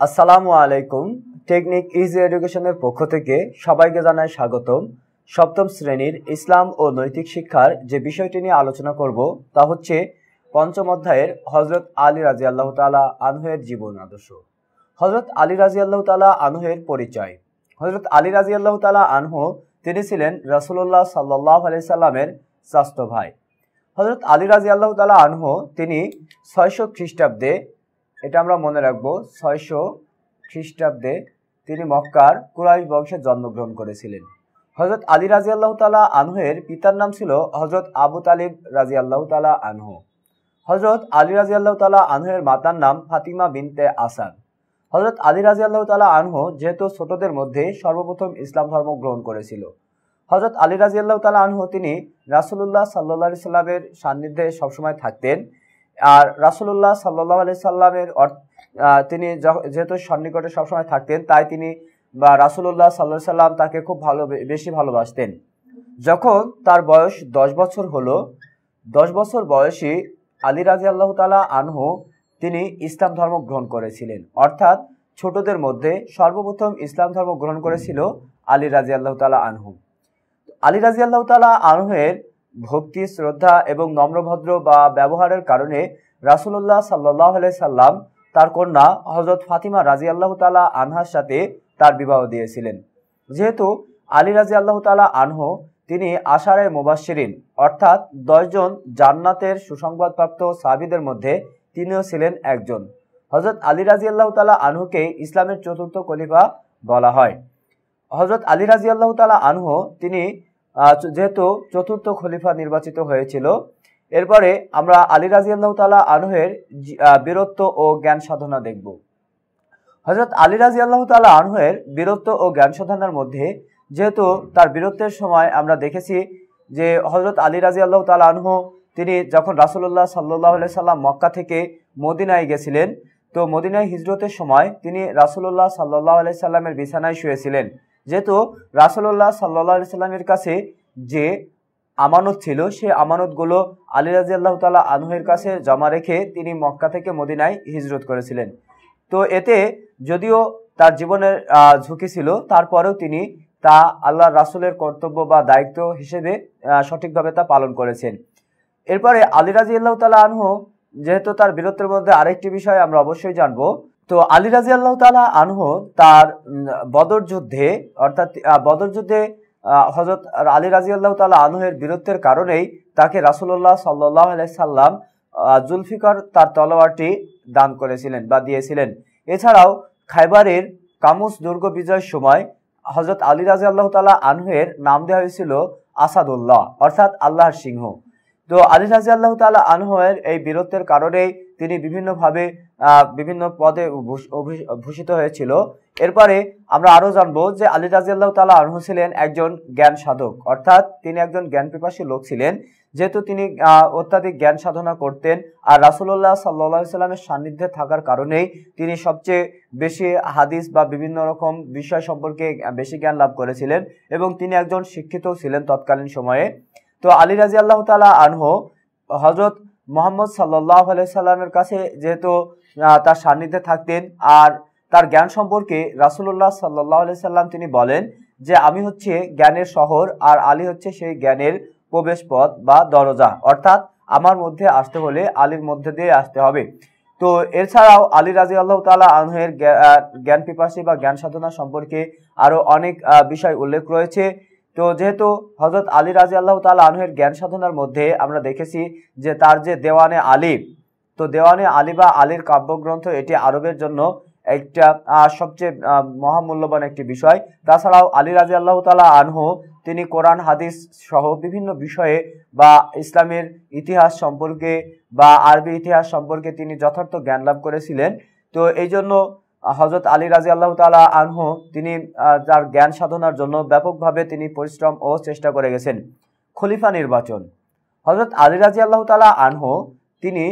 আসসালামু আলাইকুম। Technique easy এডুকেশনের পক্ষ থেকে সবাইকে জানাই স্বাগতম। সপ্তম শ্রেণীর ইসলাম ও নৈতিক শিক্ষার যে বিষয়টি নিয়ে আলোচনা করব তা হচ্ছে পঞ্চম অধ্যায়ের হযরত আলী রাদিয়াল্লাহু তাআলা আনহু-এর জীবন আদর্শ। হযরত আলী রাদিয়াল্লাহু তাআলা আনহু-এর পরিচয়। হযরত আলী রাদিয়াল্লাহু তাআলা আনহু তিনি ছিলেন রাসূলুল্লাহ সাল্লাল্লাহু আলাইহি সাল্লামের চাচাতো ভাই। হযরত আলী রাদিয়াল্লাহু তাআলা আনহু তিনি 600 খ্রিস্টাব্দে, এটা আমরা মনে রাখবো, 600 খ্রিস্টাব্দে তিনি মক্কার কুরাইশ বংশে জন্মগ্রহণ করেছিলেন। হযরত আলী রাদিয়াল্লাহু তাআলা আনহু-এর পিতার নাম ছিল হযরত আবু তালিব রাদিয়াল্লাহু তাআলা আনহু। হযরত আলী রাদিয়াল্লাহু তাআলা আনহু-এর মাতার নাম ফাতিমা বিনতে হাসান। হযরত আলী রাদিয়াল্লাহু তাআলা আনহু যেহেতু ছোটদের মধ্যে সর্বপ্রথম ইসলাম ধর্ম গ্রহণ করেছিল। হযরত আলী রাদিয়াল্লাহু তাআলা আনহু তিনি রাসূলুল্লাহ সাল্লাল্লাহু আলাইহি সাল্লামের সান্নিধ্যে সবসময় থাকতেন। আর রাসূলুল্লাহ সাল্লাল্লাহু আলাইহি সাল্লামের তিনি যেহেতু সন্নিকটে সবসময় থাকতেন, তাই তিনি বা রাসূলুল্লাহ সাল্লাল্লাহু আলাইহি সাল্লাম তাকে খুব বেশি ভালোবাসতেন। যখন তার বয়স 10 বছর হলো, 10 বছর বয়সী আলী রাদিয়াল্লাহু তাআলা আনহু তিনি ইসলাম ধর্ম গ্রহণ করেছিলেন। অর্থাৎ ছোটদের মধ্যে সর্বপ্রথম ইসলাম ধর্ম গ্রহণ করেছিল আলী রাদিয়াল্লাহু তাআলা আনহু। আলী রাদিয়াল্লাহু তাআলা আনহু-এর ভক্তি, শ্রদ্ধা এবং নম্রভদ্র বা ব্যবহারের কারণে রাসূলুল্লাহ সাল্লাল্লাহু আলাইহি সাল্লাম তার কন্যা হযরত ফাতিমা রাদিয়াল্লাহু তাআলা আনহার সাথে তার বিবাহ দিয়েছিলেন। যেহেতু আলী রাদিয়াল্লাহু তাআলা আনহু তিনি আশারে মুবাশশিরিন অর্থাৎ 10 জন জান্নাতের সুসংবাদপ্রাপ্ত সাহাবীদের মধ্যে তিনিও ছিলেন একজন। হযরত আলী রাদিয়াল্লাহু তাআলা আনহুকে ইসলামের চতুর্থ খলিফা বলা হয়। হযরত আলী রাদিয়াল্লাহু তাআলা আনহু তিনি যেহেতু চতুর্থ খলিফা নির্বাচিত হয়েছিল, এরপরে আমরা আলী রাদিয়াল্লাহু তাআলা আনহু-এর বীরত্ব ও জ্ঞান সাধনা দেখব। হযরত আলী রাদিয়াল্লাহু তাআলা আনহু-এর বীরত্ব ও জ্ঞান সাধনার মধ্যে যেহেতু তার বীরত্বের সময় আমরা দেখেছি যে হযরত আলী রাদিয়াল্লাহু তাআলা আনহু তিনি যখন রাসূলুল্লাহ সাল্লাল্লাহু আলাইহি সাল্লাম মক্কা থেকে মদিনায় গেছিলেন, তো মদিনায় হিজরতের সময় তিনি রাসূলুল্লাহ সাল্লাল্লাহু আলাইহি সাল্লামের বিছানায় শুয়েছিলেন। যেহেতু রাসূলুল্লাহ সাল্লাল্লাহু আলাইহি সাল্লামের কাছে যে আমানত ছিল, সেই আমানতগুলো আলী রাদিয়াল্লাহু তাআলা আনহু-এর কাছে জমা রেখে তিনি মক্কা থেকে মদিনায় হিজরত করেছিলেন। তো এতে যদিও তার জীবনের ঝুঁকি ছিল, তারপরেও তিনি তা আল্লাহর রাসূলের কর্তব্য বা দায়িত্ব হিসেবে সঠিকভাবে তা পালন করেছেন। এরপরে আলী রাদিয়াল্লাহু তাআলা আনহু যেহেতু তার বীরত্বের মধ্যে আরেকটি বিষয় আমরা অবশ্যই জানবো, তো আলী রাদিয়াল্লাহু তাআলা আনহু তার বদর যুদ্ধে অর্থাৎ বদর যুদ্ধে হযরত আলী রাদিয়াল্লাহু তাআলা আনহু-এর বীরত্বের কারণেই তাকে রাসূলুল্লাহ সাল্লাল্লাহু আলাইহি সাল্লাম জুলফিকার তার তলোয়ারটি দান করেছিলেন বা দিয়েছিলেন। এছাড়াও খায়বারের কামুস দুর্গ বিজয়ের সময় হযরত আলী রাদিয়াল্লাহু তাআলা আনহু-এর নাম দেওয়া হয়েছিল আসাদুল্লাহ অর্থাৎ আল্লাহর সিংহ। তো আলী রাদিয়াল্লাহু তাআলা আনহু-এর এই বীরত্বের কারণেই তিনি বিভিন্নভাবে বিভিন্ন পদে ভূষিত হয়েছিল। এরপরে আমরা আরো জানবো যে আলী রাদিয়াল্লাহু তাআলা আনহু ছিলেন একজন জ্ঞান সাধক, অর্থাৎ তিনি একজন জ্ঞান পিপাসী লোক ছিলেন। যেহেতু তিনি অত্যাধিক জ্ঞান সাধনা করতেন আর রাসূলুল্লাহ সাল্লাল্লাহু আলাইহি সাল্লামের সান্নিধ্যে থাকার কারণেই তিনি সবচেয়ে বেশি হাদিস বা বিভিন্ন রকম বিষয় সম্পর্কে বেশি জ্ঞান লাভ করেছিলেন এবং তিনি একজন শিক্ষিত ছিলেন তৎকালীন সময়ে। তো আলী রাদিয়াল্লাহু তাআলা আনহু হযরত মুহাম্মদ সাল্লাল্লাহু আলাইহি সাল্লামের কাছে যেহেতু তার সান্নিধ্যে থাকতেন আর তার জ্ঞান সম্পর্কে রাসূলুল্লাহ সাল্লাল্লাহু আলাইহি সাল্লাম তিনি বলেন যে আমি হচ্ছে জ্ঞানের শহর আর আলী হচ্ছে সেই জ্ঞানের প্রবেশ পথ বা দরজা, অর্থাৎ আমার মধ্যে আসতে হলে আলীর মধ্যে দিয়ে আসতে হবে। তো এছাড়াও আলী রাদিয়াল্লাহু তাআলা আনহু-এর জ্ঞান পিপাসী বা জ্ঞান সাধনা সম্পর্কে আরো অনেক বিষয় উল্লেখ রয়েছে। তো যেহেতু হযরত আলী রাদিয়াল্লাহু তাআলা আনহু-এর জ্ঞান সাধনার মধ্যে আমরা দেখেছি যে তার যে দেওয়ানে আলী, তো দেওয়ানে আলী বা আলীর কাব্যগ্রন্থ এটি আরবের জন্য একটা সবচেয়ে মহামূল্যবান একটি বিষয়। তাছাড়াও আলী রাদিয়াল্লাহু তাআলা আনহু তিনি কোরআন হাদিস সহ বিভিন্ন বিষয়ে বা ইসলামের ইতিহাস সম্পর্কে বা আরবি ইতিহাস সম্পর্কে তিনি যথার্থ জ্ঞান লাভ করেছিলেন। তো এই জন্য হযরত আলী রাদিয়াল্লাহু তাআলা আনহু তিনি তার জ্ঞান সাধনার জন্য ব্যাপকভাবে তিনি পরিশ্রম ও চেষ্টা করে গেছেন। খলিফা নির্বাচন। হযরত আলী রাদিয়াল্লাহু তাআলা আনহু তিনি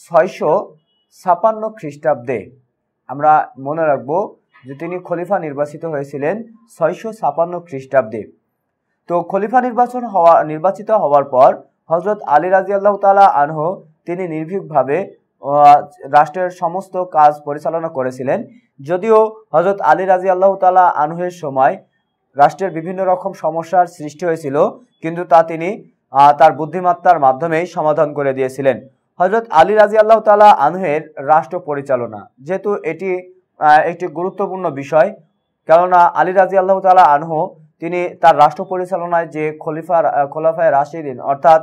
656 খ্রিস্টাব্দে, আমরা মনে রাখবো যে তিনি খলিফা নির্বাচিত হয়েছিলেন 656 খ্রিস্টাব্দে। তো খলিফা নির্বাচিত হওয়ার পর হযরত আলী রাদিয়াল্লাহু তাআলা আনহু তিনি নির্ভীকভাবে রাষ্ট্রের সমস্ত কাজ পরিচালনা করেছিলেন। যদিও হযরত আলী রাদিয়াল্লাহু তাআলা আনহুর সময় রাষ্ট্রের বিভিন্ন রকম সমস্যার সৃষ্টি হয়েছিল, কিন্তু তা তিনি তার বুদ্ধিমত্তার মাধ্যমেই সমাধান করে দিয়েছিলেন। হযরত আলী রাদিয়াল্লাহু তাআলা আনহুর রাষ্ট্র পরিচালনা, যেহেতু এটি একটি গুরুত্বপূর্ণ বিষয়, কেননা আলী রাদিয়াল্লাহু তাআলা আনহু তিনি তার রাষ্ট্র পরিচালনায় যে খোলাফায়ে রাশিদিন অর্থাৎ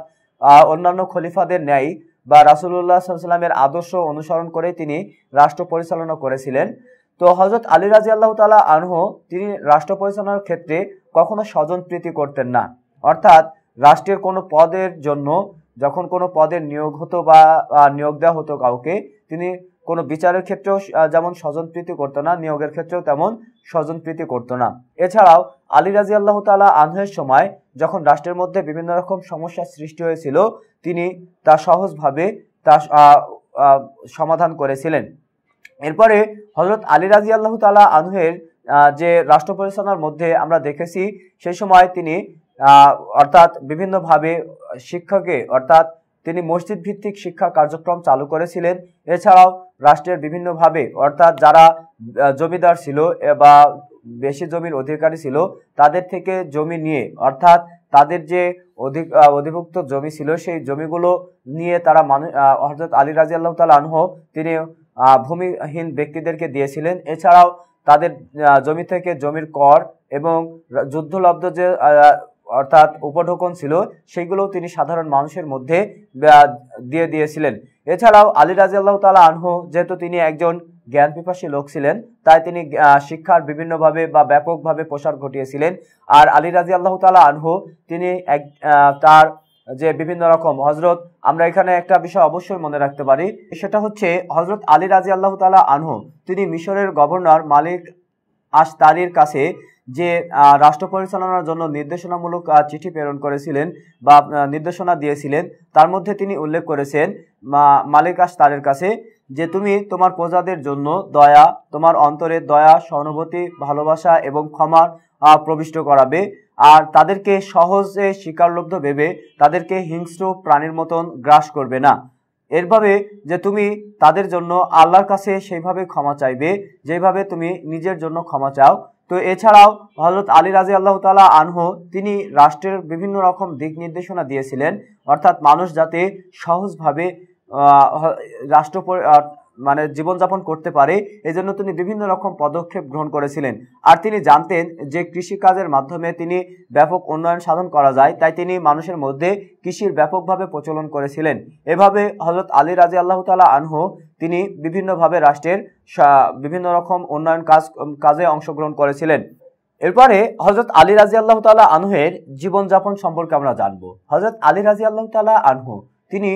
অন্যান্য খলিফাদের ন্যায় বা রাসূলুল্লাহ সাল্লাল্লাহু আলাইহি ওয়াসাল্লামের আদর্শ অনুসরণ করে তিনি রাষ্ট্র পরিচালনা করেছিলেন। তো হযরত আলী রাদিয়াল্লাহু তাআলা আনহু তিনি রাষ্ট্র পরিচালনার ক্ষেত্রে কখনো স্বজনপ্রীতি করতেন না। অর্থাৎ রাষ্ট্রের কোনো পদের জন্য যখন কোনো পদের নিয়োগ হতো বা নিয়োগ দেওয়া হতো কাউকে, তিনি কোনো বিচারের ক্ষেত্রেও যেমন স্বজনপ্রীতি করতো না, নিয়োগের ক্ষেত্রেও তেমন স্বজনপ্রীতি করতো না। এছাড়াও আলী রাদিয়াল্লাহু তাআলা আনহুর সময় যখন রাষ্ট্রের মধ্যে বিভিন্ন রকম সমস্যার সৃষ্টি হয়েছিল, তিনি তা সহজভাবে তা সমাধান করেছিলেন। এরপরে হযরত আলী রাদিয়াল্লাহু তাআলা আনহুর যে রাষ্ট্র পরিচালনার মধ্যে আমরা দেখেছি, সেই সময় তিনি অর্থাৎ বিভিন্নভাবে শিক্ষাকে অর্থাৎ তিনি মসজিদ ভিত্তিক শিক্ষা কার্যক্রম চালু করেছিলেন। এছাড়াও রাষ্ট্রের বিভিন্নভাবে অর্থাৎ যারা জমিদার ছিল বা বেশি জমির অধিকারী ছিল, তাদের থেকে জমি নিয়ে অর্থাৎ তাদের যে অধিভুক্ত জমি ছিল সেই জমিগুলো নিয়ে তারা হযরত আলী রাদিয়াল্লাহু তাআলা আনহু তিনি ভূমিহীন ব্যক্তিদেরকে দিয়েছিলেন। এছাড়াও তাদের জমি থেকে জমির কর এবং যুদ্ধলব্ধ যে অর্থাৎ উপঢৌকন ছিল সেইগুলোও তিনি সাধারণ মানুষের মধ্যে দিয়ে দিয়েছিলেন। এছাড়াও আলী রাদিয়াল্লাহু তাআলা আনহু যেহেতু তিনি একজন জ্ঞান পিপাসী লোক ছিলেন, তাই তিনি শিক্ষার বিভিন্নভাবে বা ব্যাপকভাবে প্রসার ঘটিয়েছিলেন। আর আলী রাদিয়াল্লাহু তাআলা আনহু তিনি তার যে বিভিন্ন রকম হযরত, আমরা এখানে একটা বিষয় অবশ্যই মনে রাখতে পারি, সেটা হচ্ছে হযরত আলী রাদিয়াল্লাহু তাআলা আনহু তিনি মিশরের গভর্নর মালিক আশতারির কাছে যে রাষ্ট্র পরিচালনার জন্য নির্দেশনামূলক চিঠি প্রেরণ করেছিলেন বা নির্দেশনা দিয়েছিলেন, তার মধ্যে তিনি উল্লেখ করেছেন মালিক আশতারির কাছে যে তুমি তোমার প্রজাদের জন্য দয়া, তোমার অন্তরে দয়া, সহানুভূতি, ভালোবাসা এবং ক্ষমা প্রবিষ্ট করাবে, আর তাদেরকে সহজে স্বীকারলব্ধ ভেবে তাদেরকে হিংস্র প্রাণীর মতন গ্রাস করবে না। এরভাবে যে তুমি তাদের জন্য আল্লাহর কাছে সেইভাবে ক্ষমা চাইবে যেভাবে তুমি নিজের জন্য ক্ষমা চাও। তো এছাড়াও হযরত আলী রাদিয়াল্লাহু তাআলা আনহু তিনি রাষ্ট্রের বিভিন্ন রকম দিক নির্দেশনা দিয়েছিলেন, অর্থাৎ মানুষ যাতে সহজভাবে রাষ্ট্র মানে জীবনযাপন করতে পারে, এজন্য তিনি বিভিন্ন রকম পদক্ষেপ গ্রহণ করেছিলেন। আর তিনি জানতেন যে কৃষিকাজের মাধ্যমে তিনি ব্যাপক উন্নয়ন সাধন করা যায়, তাই তিনি মানুষের মধ্যে কৃষির ব্যাপকভাবে প্রচলন করেছিলেন। এভাবে হযরত আলী রাদিয়াল্লাহু তাআলা আনহু তিনি বিভিন্নভাবে রাষ্ট্রের বিভিন্ন রকম উন্নয়ন কাজে অংশগ্রহণ করেছিলেন। এরপরে হযরত আলী রাদিয়াল্লাহু তাআলা আনহুর জীবনযাপন সম্পর্কে আমরা জানবো। হযরত আলী রাদিয়াল্লাহু তাআলা আনহু তিনি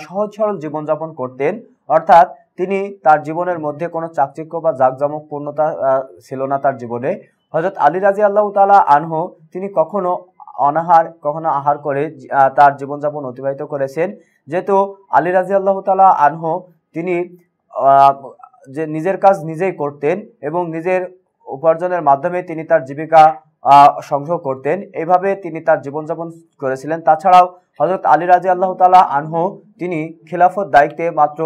সহজ সরল জীবনযাপন করতেন, অর্থাৎ তিনি তার জীবনের মধ্যে কোনো চাকচিক্য বা জাঁকজমকপূর্ণতা ছিল না তার জীবনে। হযরত আলী রাদিয়াল্লাহু তাআলা আনহু তিনি কখনো অনাহার কখনো আহার করে তার জীবনযাপন অতিবাহিত করেছেন। যেহেতু আলী রাদিয়াল্লাহু তাআলা আনহু তিনি যে নিজের কাজ নিজেই করতেন এবং নিজের উপার্জনের মাধ্যমে তিনি তার জীবিকা সংগ্রহ করতেন, এইভাবে তিনি তার জীবনযাপন করেছিলেন। তাছাড়াও হযরত আলী রাদিয়াল্লাহু তাআলা আনহু তিনি খিলাফত দায়িত্বে মাত্র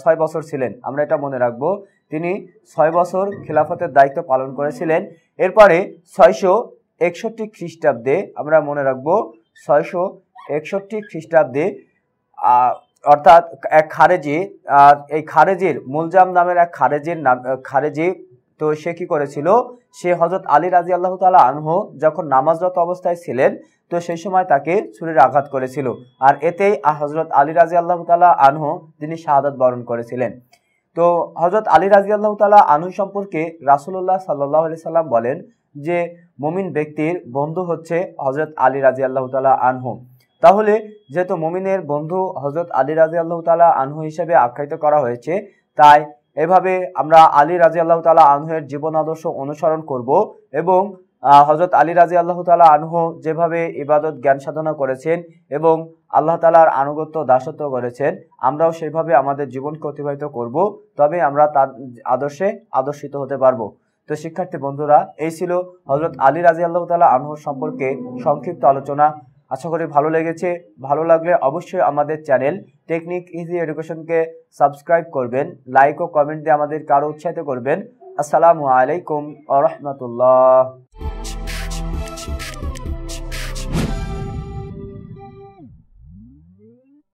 6 বছর ছিলেন। আমরা এটা মনে রাখবো, তিনি 6 বছর খিলাফতের দায়িত্ব পালন করেছিলেন। এরপরে 661 খ্রিস্টাব্দে আমরা মনে রাখবো 661 খ্রিস্টাব্দে অর্থাৎ এক খারেজি, এই খারেজির মুলজাম নামের এক খারেজি, তো সে কি করেছিল, সে হযরত আলী রাদিয়াল্লাহু তাআলা আনহু যখন নামাজরত অবস্থায় ছিলেন তো সেই সময় তাকে ছুরির আঘাত করেছিল, আর এতেই হযরত আলী রাদিয়াল্লাহু তাআলা আনহু তিনি শাহাদাত বরণ করেছিলেন। তো হযরত আলী রাদিয়াল্লাহু তাআলা আনহু সম্পর্কে রাসূলুল্লাহ সাল্লাল্লাহু আলাইহি সাল্লাম বলেন যে মুমিন ব্যক্তির বন্ধু হচ্ছে হযরত আলী রাদিয়াল্লাহু তাআলা আনহু। তাহলে যেহেতু মুমিনের বন্ধু হযরত আলী রাদিয়াল্লাহু তাআলা আনহু হিসেবে আখ্যায়িত করা হয়েছে, তাই এভাবে আমরা আলী রাদিয়াল্লাহু তাআলা আনহুর জীবন আদর্শ অনুসরণ করব এবং হযরত আলী রাদিয়াল্লাহু তাআলা আনহু যেভাবে ইবাদত জ্ঞান সাধনা করেছেন এবং আল্লাহ তাআলার আনুগত্য দাসত্ব করেছেন, আমরাও সেভাবে আমাদের জীবনকে অতিবাহিত করব, তবে আমরা তার আদর্শে আদর্শিত হতে পারবো। তো শিক্ষার্থী বন্ধুরা, এই ছিল হযরত আলী রাদিয়াল্লাহু তাআলা আনহু সম্পর্কে সংক্ষিপ্ত আলোচনা। আশা করি ভালো লেগেছে। ভালো লাগলে অবশ্যই আমাদের চ্যানেল টেকনিক ইজি এডুকেশনকে সাবস্ক্রাইব করবেন, লাইক ও কমেন্ট দিয়ে আমাদেরকে আরো উৎসাহিত করবেন। আসসালামু আলাইকুম ওয়া রাহমাতুল্লাহ।